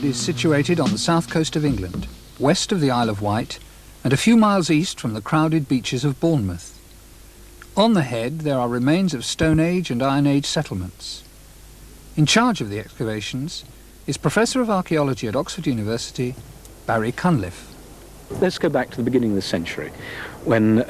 is situated on the south coast of England, west of the Isle of Wight, and a few miles east from the crowded beaches of Bournemouth. On the head there are remains of Stone Age and Iron Age settlements. In charge of the excavations is Professor of Archaeology at Oxford University, Barry Cunliffe. Let's go back to the beginning of the century, when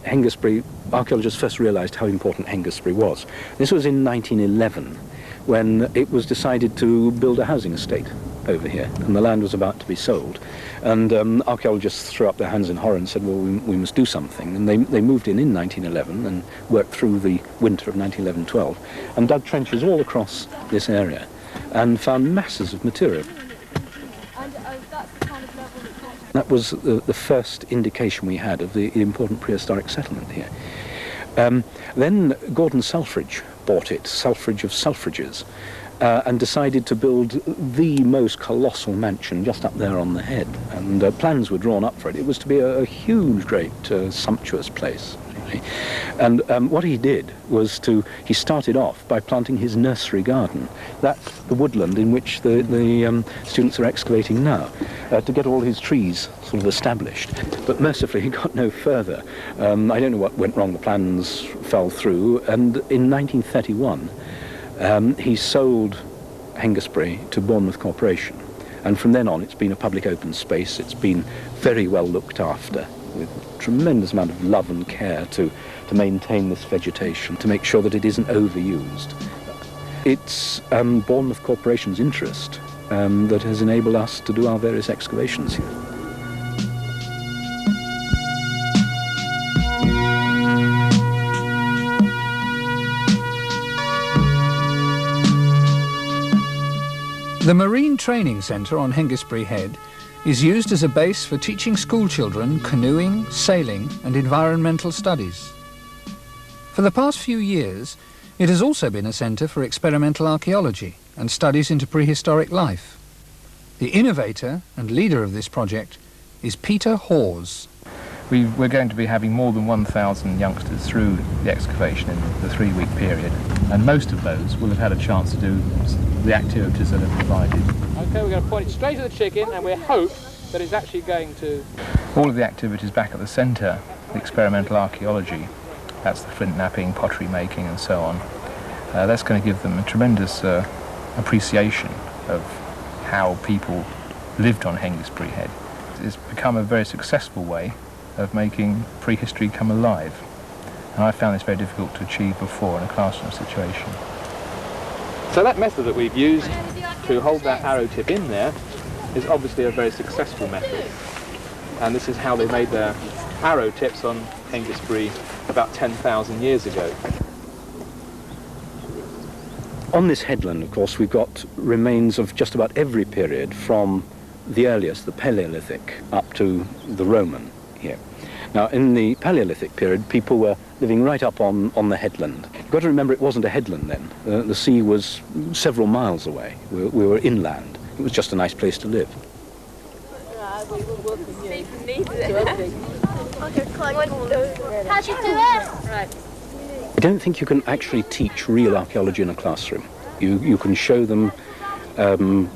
Hengistbury, archaeologists first realised how important Hengistbury was. This was in 1911, when it was decided to build a housing estate over here, and the land was about to be sold. And archaeologists threw up their hands in horror and said, well, we must do something. And they moved in 1911 and worked through the winter of 1911-12 and dug trenches all across this area and found masses of material. That was the first indication we had of the important prehistoric settlement here. Then Gordon Selfridge bought it, Selfridge of Selfridges, and decided to build the most colossal mansion just up there on the head. And plans were drawn up for it. It was to be a huge, great, sumptuous place. And what he did was he started off by planting his nursery garden. That's the woodland in which the students are excavating now, to get all his trees sort of established. But mercifully he got no further. I don't know what went wrong, the plans fell through, and in 1931 he sold Hengistbury to Bournemouth Corporation. And from then on it's been a public open space. It's been very well looked after, with a tremendous amount of love and care to maintain this vegetation, to make sure that it isn't overused. It's Bournemouth Corporation's interest that has enabled us to do our various excavations here. The Marine Training Centre on Hengistbury Head is used as a base for teaching school children canoeing, sailing and environmental studies. For the past few years, it has also been a centre for experimental archaeology and studies into prehistoric life. The innovator and leader of this project is Peter Hawes. We're going to be having more than 1,000 youngsters through the excavation in the 3-week period, and most of those will have had a chance to do the activities that are provided. Okay, we're going to point it straight at the chicken and we hope that it's actually going to... All of the activities back at the centre, the experimental archaeology, that's the flint napping, pottery making and so on, that's going to give them a tremendous appreciation of how people lived on Hengistbury Head. It's become a very successful way of making prehistory come alive, and I found this very difficult to achieve before in a classroom situation. So that method that we've used to hold that arrow tip in there is obviously a very successful method, and this is how they made their arrow tips on Hengistbury about 10,000 years ago. On this headland, of course, we've got remains of just about every period, from the earliest, the Paleolithic, up to the Roman here. Now, in the Paleolithic period, people were living right up on the headland. You've got to remember it wasn't a headland then. The sea was several miles away. We were inland. It was just a nice place to live. How'd you do it? Right. I don't think you can actually teach real archaeology in a classroom. You can show them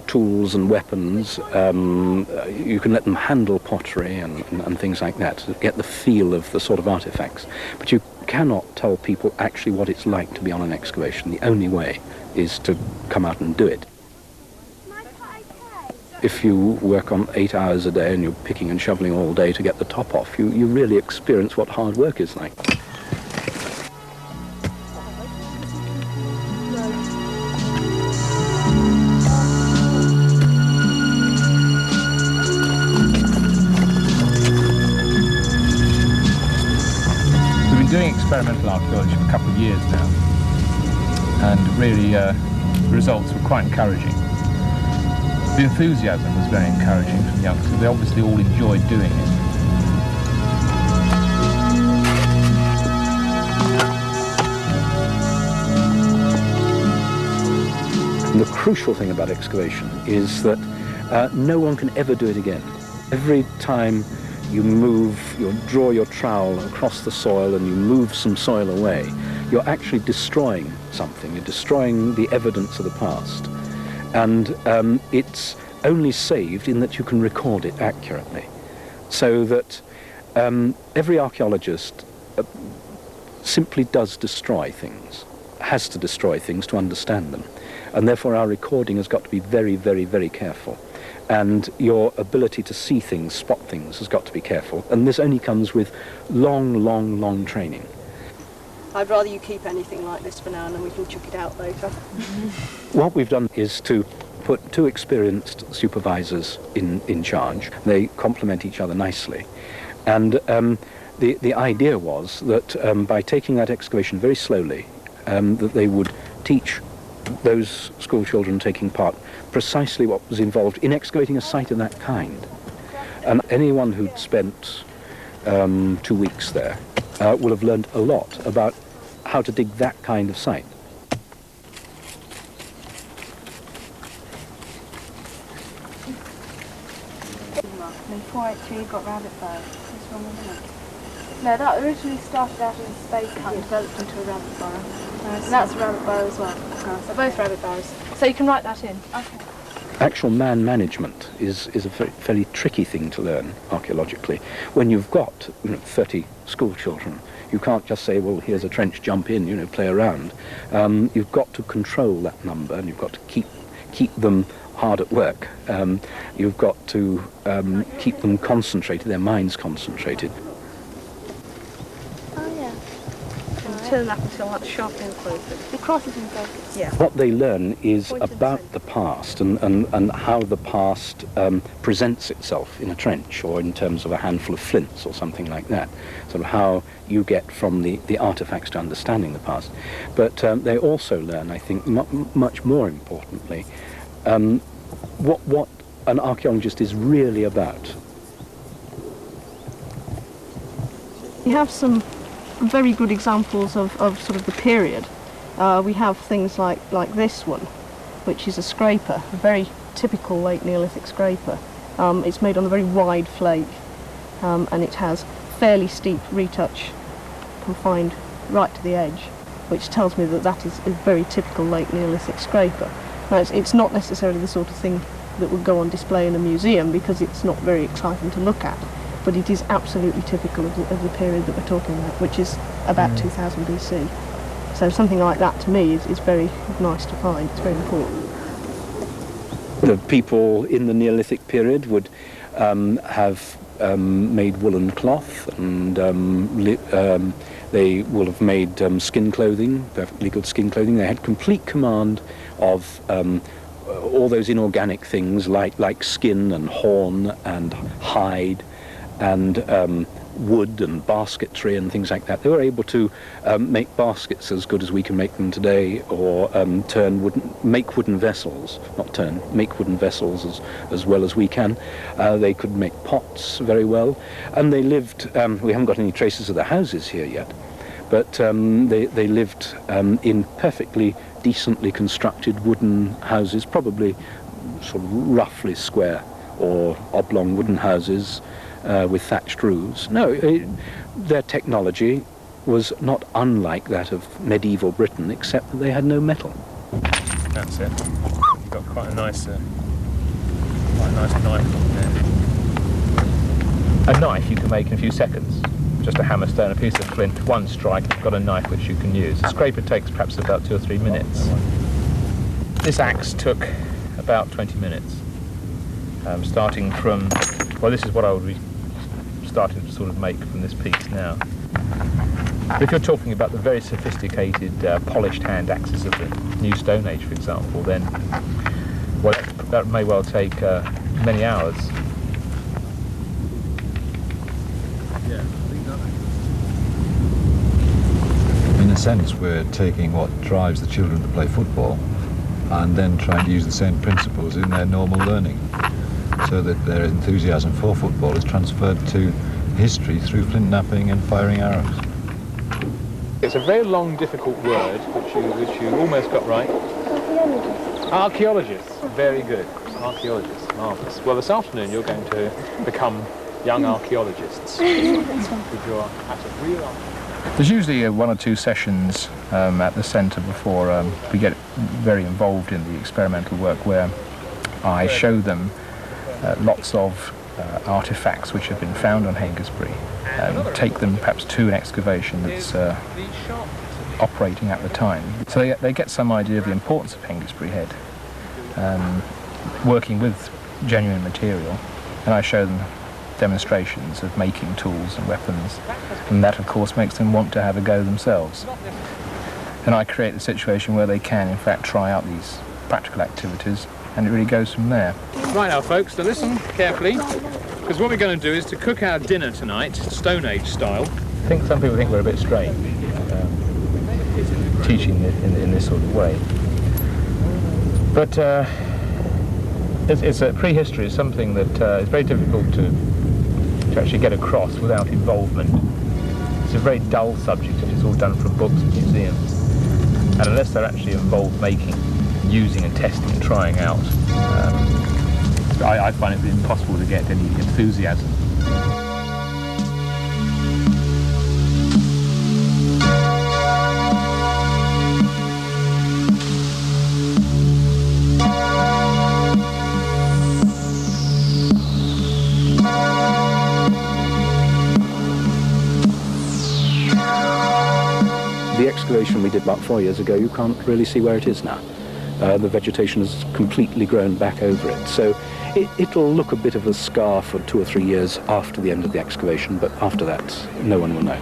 tools and weapons. You can let them handle pottery and things like that to get the feel of the sort of artifacts. But you cannot tell people actually what it's like to be on an excavation. The only way is to come out and do it. If you work on 8 hours a day and you're picking and shoveling all day to get the top off, you really experience what hard work is like. Doing experimental archaeology for a couple of years now, and really the results were quite encouraging. The enthusiasm was very encouraging from the youngsters. They obviously all enjoyed doing it. And the crucial thing about excavation is that no one can ever do it again. Every time you draw your trowel across the soil and you move some soil away, you're actually destroying something. You're destroying the evidence of the past. And it's only saved in that you can record it accurately. So that every archaeologist simply does destroy things, has to destroy things to understand them. And therefore our recording has got to be very, very, very careful. And your ability to see things, spot things, has got to be careful. And this only comes with long, long, long training. I'd rather you keep anything like this for now and then we can chuck it out later. What we've done is to put 2 experienced supervisors in charge. They complement each other nicely. And the idea was that by taking that excavation very slowly, that they would teach those school children taking part precisely what was involved in excavating a site of that kind. And anyone who'd spent 2 weeks there will have learned a lot about how to dig that kind of site. In 483 got rabbit bow. What's wrong with that? No, that originally started out as a spade cut and developed into a rabbit burrow. And that's a rabbit bow as well. So both rabbit bows. So you can write that in. Okay. Actual man management is a very tricky thing to learn archaeologically. When you've got 30 school children, you can't just say, well, here's a trench, jump in, play around. You've got to control that number, and you've got to keep them hard at work. You've got to keep them concentrated, their minds concentrated. Oh yeah. Turn that until that's sharply enclosed. The cross is in focus. Yeah. What they learn is Point in the about centre. the past and how the past presents itself in a trench or in terms of a handful of flints or something like that. Sort of how you get from the artefacts to understanding the past. But they also learn, I think, much more importantly, what an archaeologist is really about. You have some very good examples of sort of the period. We have things like this one, which is a scraper, a very typical late Neolithic scraper. It's made on a very wide flake, and it has fairly steep retouch confined right to the edge, which tells me that that is a very typical late Neolithic scraper. Now, it's not necessarily the sort of thing that would go on display in a museum because it's not very exciting to look at, but it is absolutely typical of the period that we're talking about, which is about 2000 BC. So something like that to me is very nice to find. It's very important. The people in the Neolithic period would have made woolen cloth, and they will have made skin clothing, perfectly good skin clothing. They had complete command of all those inorganic things like skin and horn and hide and wood and basketry and things like that. They were able to make baskets as good as we can make them today, or make wooden vessels, make wooden vessels as well as we can. They could make pots very well, and they lived, we haven't got any traces of the houses here yet, but they lived in perfectly decently constructed wooden houses, probably sort of roughly square or oblong wooden houses with thatched roofs. No, their technology was not unlike that of medieval Britain, except that they had no metal. That's it. You've got quite a nice knife on there. A knife you can make in a few seconds. Just a hammer stone, a piece of flint, one strike, you've got a knife which you can use. A scraper takes perhaps about 2 or 3 minutes. This axe took about 20 minutes. Starting from, well, this is what I would be starting to sort of make from this piece now. But if you're talking about the very sophisticated polished hand axes of the New Stone Age, for example, then well, that may well take many hours. In a sense, we're taking what drives the children to play football and then trying to use the same principles in their normal learning, so that their enthusiasm for football is transferred to history through flint napping and firing arrows. It's a very long, difficult word, which you almost got right. Archaeologist. Very good. Archaeologist. Marvellous. Well, this afternoon you're going to become young archaeologists. Because you're at a real archaeologist. There's usually 1 or 2 sessions at the centre before we get very involved in the experimental work, where I show them lots of artefacts which have been found on Hengistbury, and take them perhaps to an excavation that's operating at the time. So they get some idea of the importance of Hengistbury Head, working with genuine material, and I show them demonstrations of making tools and weapons, and that of course makes them want to have a go themselves. And I create the situation where they can in fact try out these practical activities, and it really goes from there. Right now folks, to listen carefully, because what we're going to do is to cook our dinner tonight, Stone Age style. I think some people think we're a bit strange, teaching in this sort of way. But it's a prehistory is something that is very difficult to actually get across without involvement. It's a very dull subject if it's all done from books and museums. And unless they're actually involved making, using and testing and trying out, I find it impossible to get any enthusiasm. The excavation we did about 4 years ago, you can't really see where it is now. The vegetation has completely grown back over it. So it'll look a bit of a scar for 2 or 3 years after the end of the excavation, but after that, no one will know.